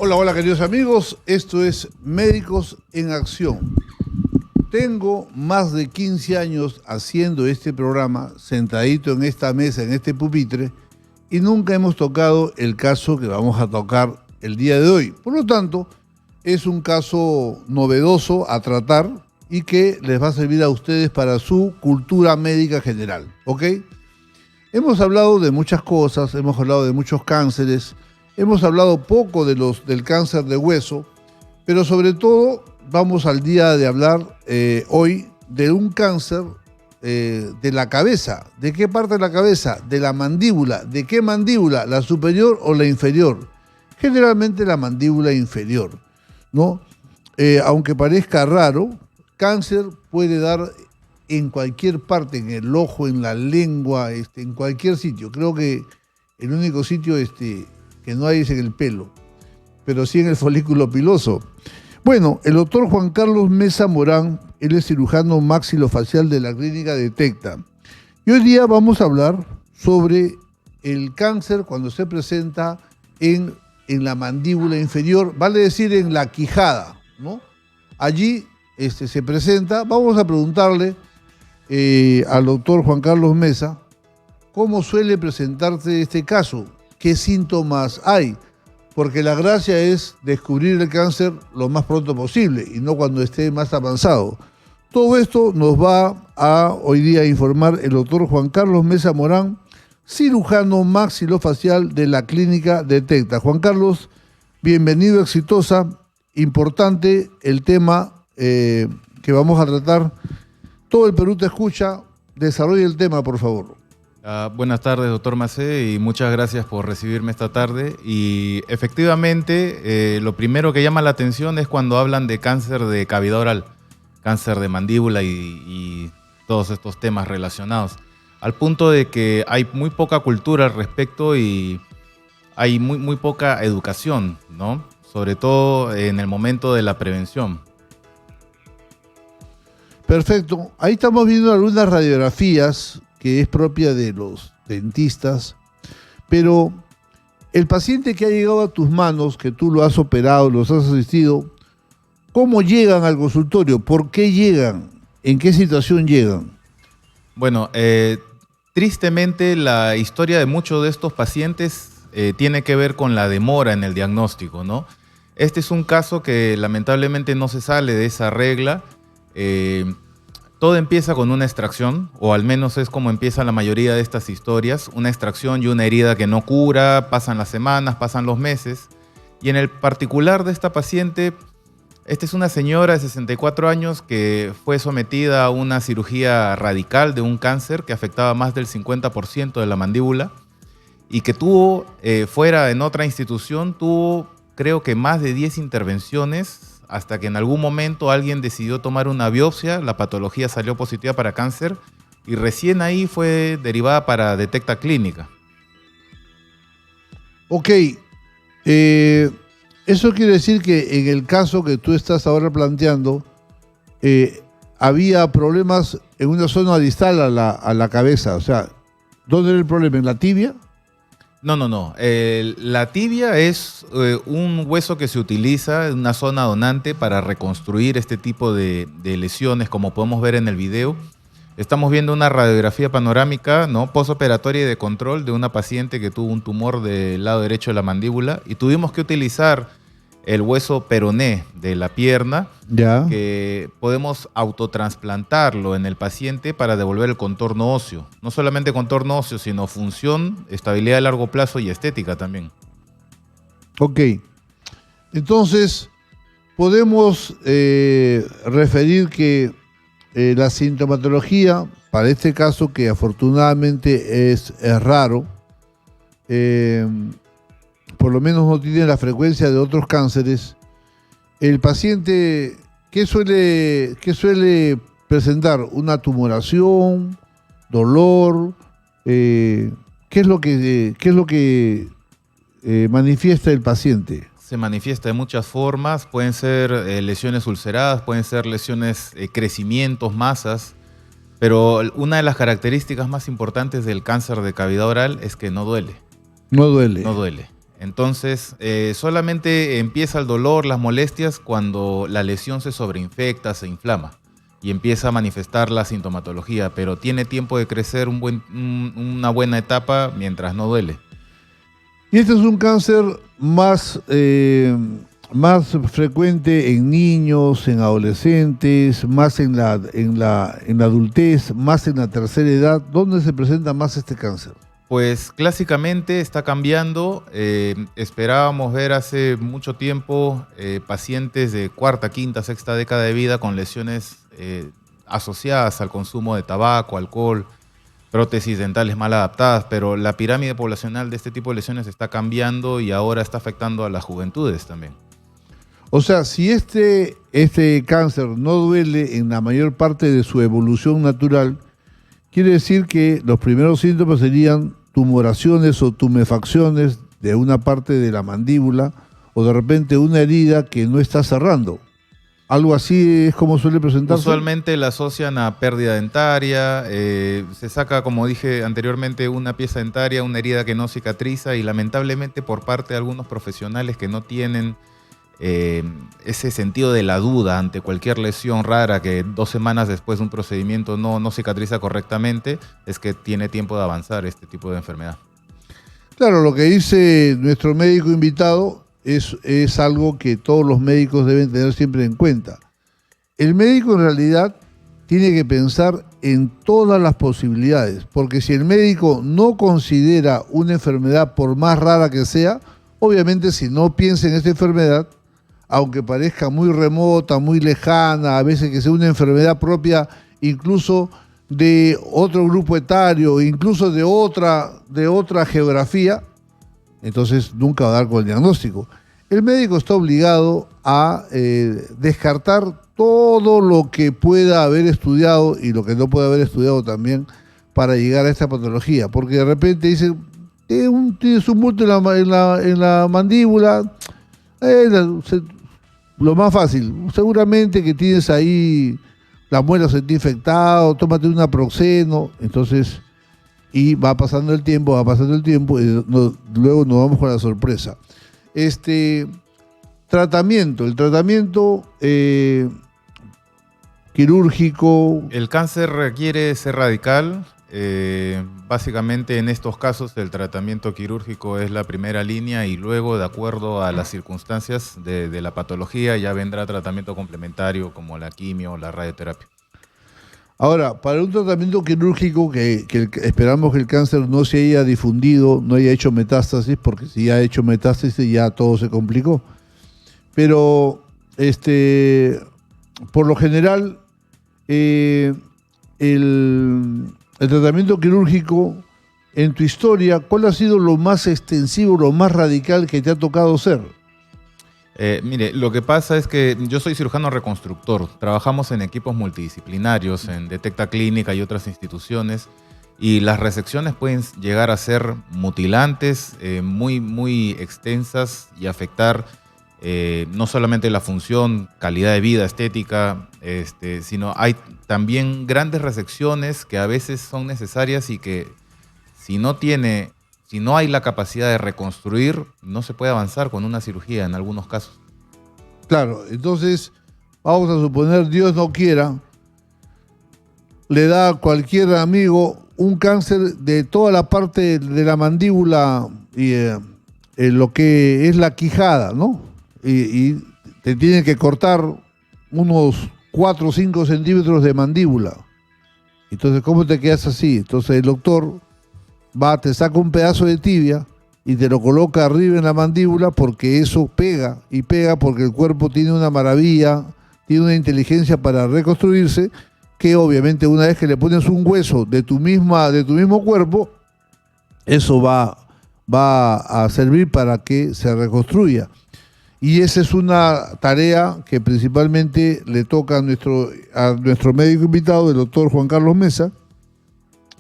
Hola, hola queridos amigos, esto es Médicos en Acción. Tengo más de 15 años haciendo este programa, sentadito en esta mesa, en este pupitre, y nunca hemos tocado el caso que vamos a tocar el día de hoy. Por lo tanto, es un caso novedoso a tratar y que les va a servir a ustedes para su cultura médica general, ¿ok? Hemos hablado de muchas cosas, hemos hablado de muchos cánceres, hemos hablado poco del cáncer de hueso, pero sobre todo vamos al día de hablar hoy de un cáncer de la cabeza. ¿De qué parte de la cabeza? De la mandíbula. ¿De qué mandíbula? ¿La superior o la inferior? Generalmente la mandíbula inferior, ¿no? Aunque parezca raro, cáncer puede dar en cualquier parte, en el ojo, en la lengua, en cualquier sitio. Creo que el único sitio que no hay es en el pelo, pero sí en el folículo piloso. Bueno, el doctor Juan Carlos Mesa Morán, él es cirujano maxilofacial de la clínica Detecta. Y hoy día vamos a hablar sobre el cáncer cuando se presenta en la mandíbula inferior, vale decir en la quijada, ¿no? Allí se presenta. Vamos a preguntarle al doctor Juan Carlos Mesa cómo suele presentarse este caso, qué síntomas hay, porque la gracia es descubrir el cáncer lo más pronto posible y no cuando esté más avanzado. Todo esto nos va a hoy día informar el doctor Juan Carlos Mesa Morán, cirujano maxilofacial de la clínica Detecta. Juan Carlos, bienvenido, exitosa. Importante el tema que vamos a tratar. Todo el Perú te escucha. Desarrolla el tema, por favor. Buenas tardes, doctor Macé, y muchas gracias por recibirme esta tarde. Y efectivamente, lo primero que llama la atención es cuando hablan de cáncer de cavidad oral, cáncer de mandíbula y todos estos temas relacionados. Al punto de que hay muy poca cultura al respecto y hay muy poca educación, ¿no? Sobre todo en el momento de la prevención. Perfecto. Ahí estamos viendo algunas radiografías que es propia de los dentistas, pero el paciente que ha llegado a tus manos, que tú lo has operado, los has asistido, ¿cómo llegan al consultorio? ¿Por qué llegan? ¿En qué situación llegan? Bueno, tristemente la historia de muchos de estos pacientes tiene que ver con la demora en el diagnóstico, ¿no? Este es un caso que lamentablemente no se sale de esa regla. Todo empieza con una extracción, o al menos es como empieza la mayoría de estas historias, una extracción y una herida que no cura, pasan las semanas, pasan los meses. Y en el particular de esta paciente, esta es una señora de 64 años que fue sometida a una cirugía radical de un cáncer que afectaba más del 50% de la mandíbula y que tuvo, fuera en otra institución, tuvo creo que más de 10 intervenciones, hasta que en algún momento alguien decidió tomar una biopsia, la patología salió positiva para cáncer y recién ahí fue derivada para Detecta Clínica. Ok, eso quiere decir que en el caso que tú estás ahora planteando, había problemas en una zona distal a la cabeza, o sea, ¿dónde era el problema? ¿En la tibia? No. La tibia es un hueso que se utiliza en una zona donante para reconstruir este tipo de lesiones, como podemos ver en el video. Estamos viendo una radiografía panorámica, ¿no? Postoperatoria y de control de una paciente que tuvo un tumor del lado derecho de la mandíbula y tuvimos que utilizar el hueso peroné de la pierna, ya, que podemos autotransplantarlo en el paciente para devolver el contorno óseo. No solamente contorno óseo, sino función, estabilidad a largo plazo y estética también. Ok. Entonces, podemos referir que la sintomatología, para este caso que afortunadamente es raro, por lo menos no tiene la frecuencia de otros cánceres, el paciente, ¿qué suele presentar? ¿Una tumoración? ¿Dolor? ¿Qué es lo que manifiesta el paciente? Se manifiesta de muchas formas, pueden ser lesiones ulceradas, pueden ser lesiones, crecimientos, masas, pero una de las características más importantes del cáncer de cavidad oral es que no duele. No duele. No duele. Entonces, solamente empieza el dolor, las molestias, cuando la lesión se sobreinfecta, se inflama y empieza a manifestar la sintomatología, pero tiene tiempo de crecer una buena etapa mientras no duele. Y este es un cáncer más frecuente en niños, en adolescentes, más en la adultez, más en la tercera edad. ¿Dónde se presenta más este cáncer? Pues clásicamente está cambiando. Esperábamos ver hace mucho tiempo pacientes de cuarta, quinta, sexta década de vida con lesiones asociadas al consumo de tabaco, alcohol, prótesis dentales mal adaptadas, pero la pirámide poblacional de este tipo de lesiones está cambiando y ahora está afectando a las juventudes también. O sea, si este cáncer no duele en la mayor parte de su evolución natural, quiere decir que los primeros síntomas serían tumoraciones o tumefacciones de una parte de la mandíbula o de repente una herida que no está cerrando. ¿Algo así es como suele presentarse? Usualmente la asocian a pérdida dentaria, se saca, como dije anteriormente, una pieza dentaria, una herida que no cicatriza y lamentablemente por parte de algunos profesionales que no tienen ese sentido de la duda ante cualquier lesión rara que 2 semanas después de un procedimiento no cicatriza correctamente, es que tiene tiempo de avanzar este tipo de enfermedad. Claro, lo que dice nuestro médico invitado es algo que todos los médicos deben tener siempre en cuenta. El médico en realidad tiene que pensar en todas las posibilidades, porque si el médico no considera una enfermedad, por más rara que sea, obviamente si no piensa en esta enfermedad, aunque parezca muy remota, muy lejana, a veces que sea una enfermedad propia incluso de otro grupo etario, incluso de otra geografía, entonces nunca va a dar con el diagnóstico. El médico está obligado a descartar todo lo que pueda haber estudiado y lo que no pueda haber estudiado también para llegar a esta patología, porque de repente dice, tienes un bulto en la mandíbula, lo más fácil, seguramente que tienes ahí la muela se te ha infectado, tómate un naproxeno, entonces, y va pasando el tiempo, y luego nos vamos con la sorpresa. El tratamiento quirúrgico. El cáncer requiere ser radical. Básicamente en estos casos el tratamiento quirúrgico es la primera línea y luego, de acuerdo a las circunstancias de la patología, ya vendrá tratamiento complementario como la quimio o la radioterapia. Ahora, para un tratamiento quirúrgico que esperamos que el cáncer no se haya difundido, no haya hecho metástasis, porque si ya ha hecho metástasis ya todo se complicó. Pero por lo general el tratamiento quirúrgico, en tu historia, ¿cuál ha sido lo más extensivo, lo más radical que te ha tocado ser? Mire, lo que pasa es que yo soy cirujano reconstructor. Trabajamos en equipos multidisciplinarios, en Detecta Clínica y otras instituciones, y las resecciones pueden llegar a ser mutilantes, muy, muy extensas y afectar no solamente la función, calidad de vida, estética, sino hay también grandes resecciones que a veces son necesarias y que si no hay la capacidad de reconstruir, no se puede avanzar con una cirugía en algunos casos. Claro, entonces vamos a suponer, Dios no quiera, le da a cualquier amigo un cáncer de toda la parte de la mandíbula y lo que es la quijada, ¿no? Y te tienen que cortar unos 4 o 5 centímetros de mandíbula. Entonces, ¿cómo te quedas así? Entonces el doctor te saca un pedazo de tibia y te lo coloca arriba en la mandíbula porque eso pega, y pega porque el cuerpo tiene una maravilla, tiene una inteligencia para reconstruirse, que obviamente una vez que le pones un hueso de tu mismo cuerpo, eso va a servir para que se reconstruya. Y esa es una tarea que principalmente le toca a nuestro médico invitado, el doctor Juan Carlos Mesa,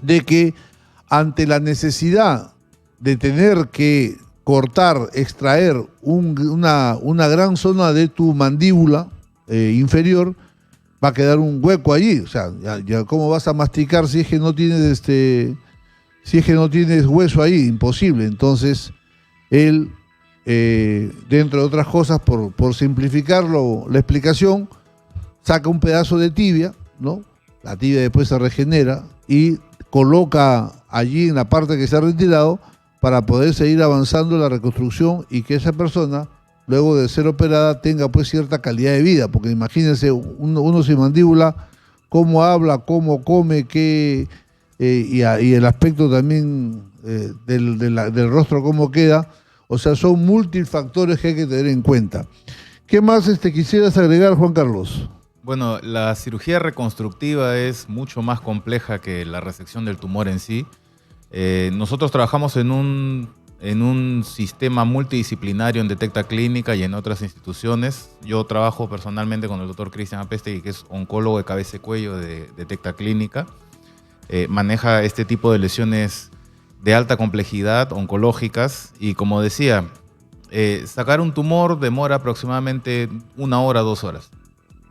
de que ante la necesidad de tener que cortar, extraer una gran zona de tu mandíbula inferior, va a quedar un hueco allí. O sea, ya ¿cómo vas a masticar si es que no tienes hueso ahí? Imposible. Entonces, él dentro de otras cosas, por simplificarlo la explicación, saca un pedazo de tibia, ¿no? La tibia después se regenera y coloca allí en la parte que se ha retirado para poder seguir avanzando la reconstrucción y que esa persona, luego de ser operada, tenga pues cierta calidad de vida, porque imagínense uno sin mandíbula, cómo habla, cómo come, y el aspecto también del rostro, cómo queda. O sea, son multifactores que hay que tener en cuenta. ¿Qué más quisieras agregar, Juan Carlos? Bueno, la cirugía reconstructiva es mucho más compleja que la resección del tumor en sí. Nosotros trabajamos en un sistema multidisciplinario en Detecta Clínica y en otras instituciones. Yo trabajo personalmente con el doctor Cristian Apestegui, que es oncólogo de cabeza y cuello de Detecta Clínica. Maneja este tipo de lesiones de alta complejidad, oncológicas, y como decía, sacar un tumor demora aproximadamente 1 hora, 2 horas.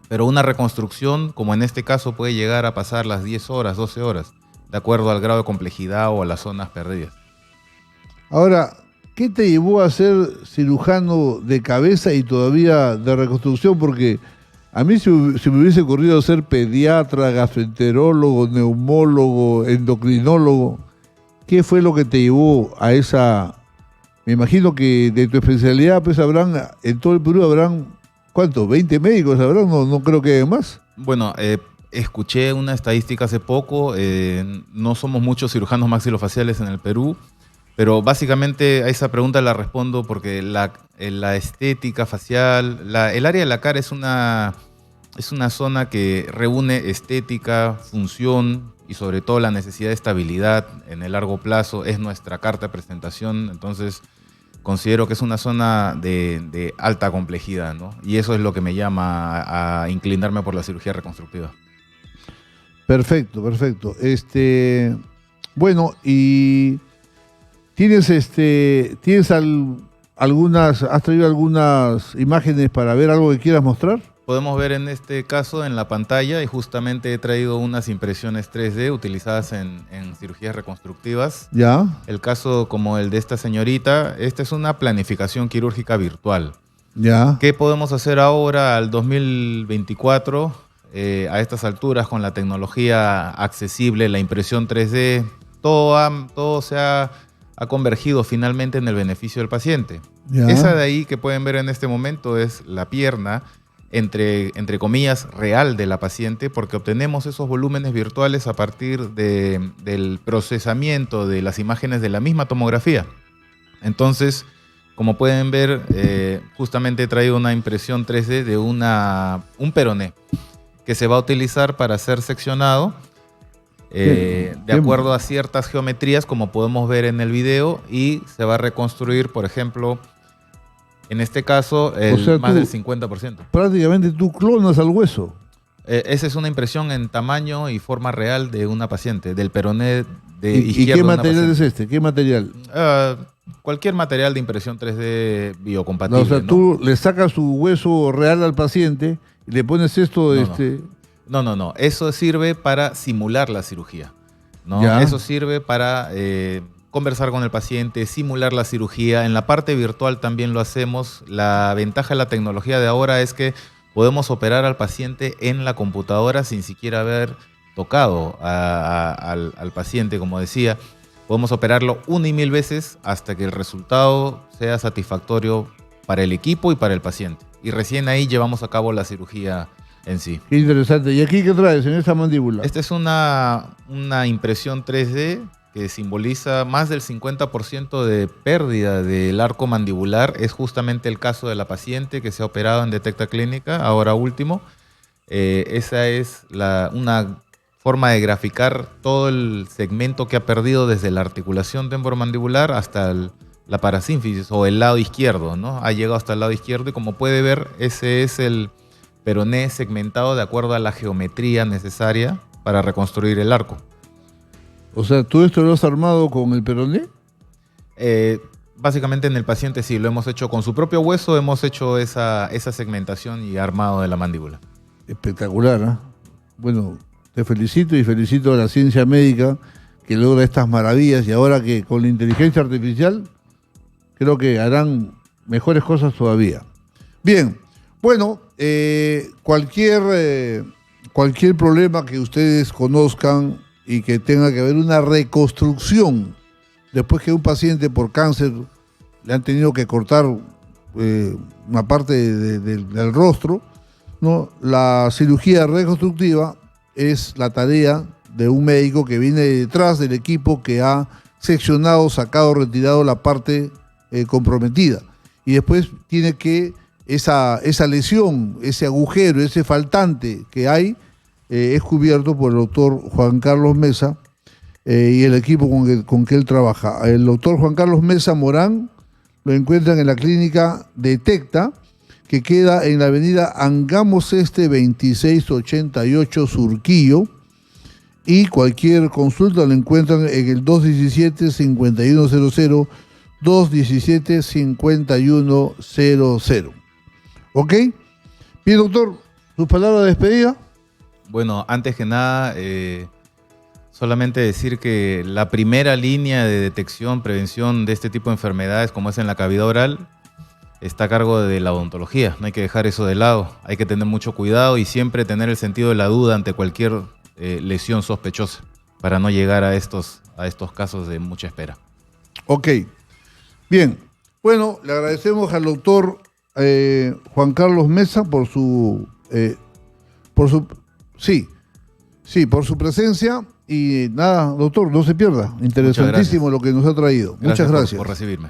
Pero una reconstrucción, como en este caso, puede llegar a pasar las 10 horas, 12 horas, de acuerdo al grado de complejidad o a las zonas perdidas. Ahora, ¿qué te llevó a ser cirujano de cabeza y todavía de reconstrucción? Porque a mí si me hubiese ocurrido ser pediatra, gastroenterólogo, neumólogo, endocrinólogo, ¿qué fue lo que te llevó a esa? Me imagino que de tu especialidad, pues en todo el Perú habrán, ¿cuántos? ¿20 médicos habrán? No creo que haya más. Bueno, escuché una estadística hace poco, no somos muchos cirujanos maxilofaciales en el Perú, pero básicamente a esa pregunta la respondo porque la estética facial, el área de la cara es una zona que reúne estética, función y sobre todo la necesidad de estabilidad en el largo plazo. Es nuestra carta de presentación, entonces considero que es una zona de alta complejidad, ¿no? Y eso es lo que me llama a inclinarme por la cirugía reconstructiva. Perfecto. Bueno, y has traído algunas imágenes para ver algo que quieras mostrar. Podemos ver en este caso en la pantalla, y justamente he traído unas impresiones 3D utilizadas en cirugías reconstructivas. Ya. El caso como el de esta señorita, esta es una planificación quirúrgica virtual. Ya. ¿Qué podemos hacer ahora al 2024? A estas alturas, con la tecnología accesible, la impresión 3D, todo se ha convergido finalmente en el beneficio del paciente. Ya. Esa de ahí que pueden ver en este momento es la pierna, entre comillas, real de la paciente, porque obtenemos esos volúmenes virtuales a partir del procesamiento de las imágenes de la misma tomografía. Entonces, como pueden ver, justamente he traído una impresión 3D de un peroné que se va a utilizar para ser seccionado de acuerdo a ciertas geometrías, como podemos ver en el video, y se va a reconstruir, por ejemplo, en este caso, más del 50%. Prácticamente tú clonas al hueso. Esa es una impresión en tamaño y forma real de una paciente, del peroné de izquierdo. ¿Y qué material es este? ¿Qué material? Cualquier material de impresión 3D biocompatible. No, o sea, tú le sacas su hueso real al paciente y le pones esto. No. Eso sirve para simular la cirugía, ¿no? Ya. Eso sirve para conversar con el paciente, simular la cirugía. En la parte virtual también lo hacemos. La ventaja de la tecnología de ahora es que podemos operar al paciente en la computadora sin siquiera haber tocado al paciente, como decía. Podemos operarlo 1 y 1000 veces hasta que el resultado sea satisfactorio para el equipo y para el paciente. Y recién ahí llevamos a cabo la cirugía en sí. Qué interesante. ¿Y aquí qué traes en esta mandíbula? Esta es una impresión 3D que simboliza más del 50% de pérdida del arco mandibular. Es justamente el caso de la paciente que se ha operado en Detecta Clínica, ahora último. Esa es una forma de graficar todo el segmento que ha perdido desde la articulación temporomandibular hasta la parasínfisis o el lado izquierdo, ¿no? Ha llegado hasta el lado izquierdo y, como puede ver, ese es el peroné segmentado de acuerdo a la geometría necesaria para reconstruir el arco. O sea, ¿tú esto lo has armado con el peroné? Básicamente en el paciente sí, lo hemos hecho con su propio hueso, hemos hecho esa segmentación y armado de la mandíbula. Espectacular, ¿eh? Bueno, te felicito y felicito a la ciencia médica que logra estas maravillas, y ahora que con la inteligencia artificial creo que harán mejores cosas todavía. Bien, bueno, cualquier problema que ustedes conozcan y que tenga que haber una reconstrucción, después que un paciente por cáncer le han tenido que cortar una parte del rostro, ¿no? La cirugía reconstructiva es la tarea de un médico que viene detrás del equipo que ha seccionado, sacado, retirado la parte comprometida. Y después tiene que esa lesión, ese agujero, ese faltante que hay, es cubierto por el doctor Juan Carlos Mesa y el equipo con que él trabaja. El doctor Juan Carlos Mesa Morán lo encuentran en la clínica Detecta, que queda en la avenida Angamos Este 2688 Surquillo, y cualquier consulta lo encuentran en el 217-5100, 217-5100. ¿Ok? Bien, doctor, ¿sus palabras de despedida? Bueno, antes que nada, solamente decir que la primera línea de detección, prevención de este tipo de enfermedades, como es en la cavidad oral, está a cargo de la odontología. No hay que dejar eso de lado. Hay que tener mucho cuidado y siempre tener el sentido de la duda ante cualquier lesión sospechosa para no llegar a estos casos de mucha espera. Ok. Bien. Bueno, le agradecemos al doctor Juan Carlos Mesa por su presencia. Y nada, doctor, no se pierda. Interesantísimo lo que nos ha traído. Muchas gracias. Por recibirme.